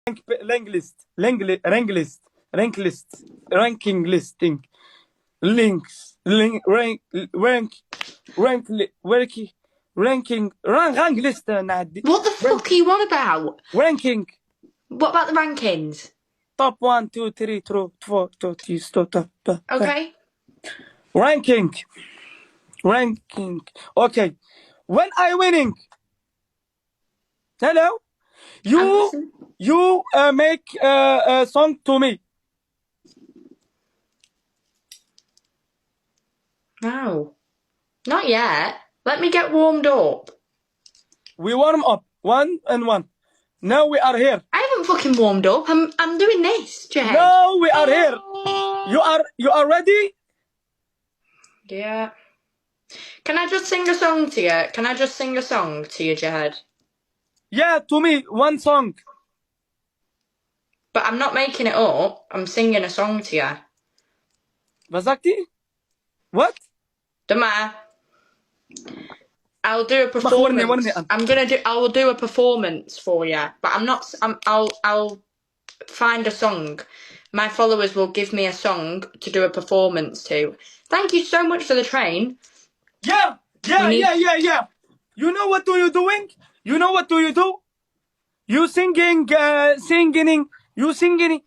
rank list, ranking listing, links, link, rank list. What the fuck are you on about? Ranking. What about the rankings? Top 1, 2, 3, 4, 3, top. Okay. Ranking. Okay. When I winning? Hello. You make a song to me. No, not yet. Let me get warmed up. We warm up 1 and 1. Now we are here. I haven't fucking warmed up. I'm doing this, Jed. No, we are here. You are ready? Yeah. Can I just sing a song to you? Can I just sing a song to you, Jed? Yeah, to me, one song. But I'm not making it up. I'm singing a song to you. Bazakti? What? Don't matter. I'll do a performance. I will do a performance for you. But I'll find a song. My followers will give me a song to do a performance to. Thank you so much for the train. Yeah. You know what you doing? You know what do you do? You singing, you singing,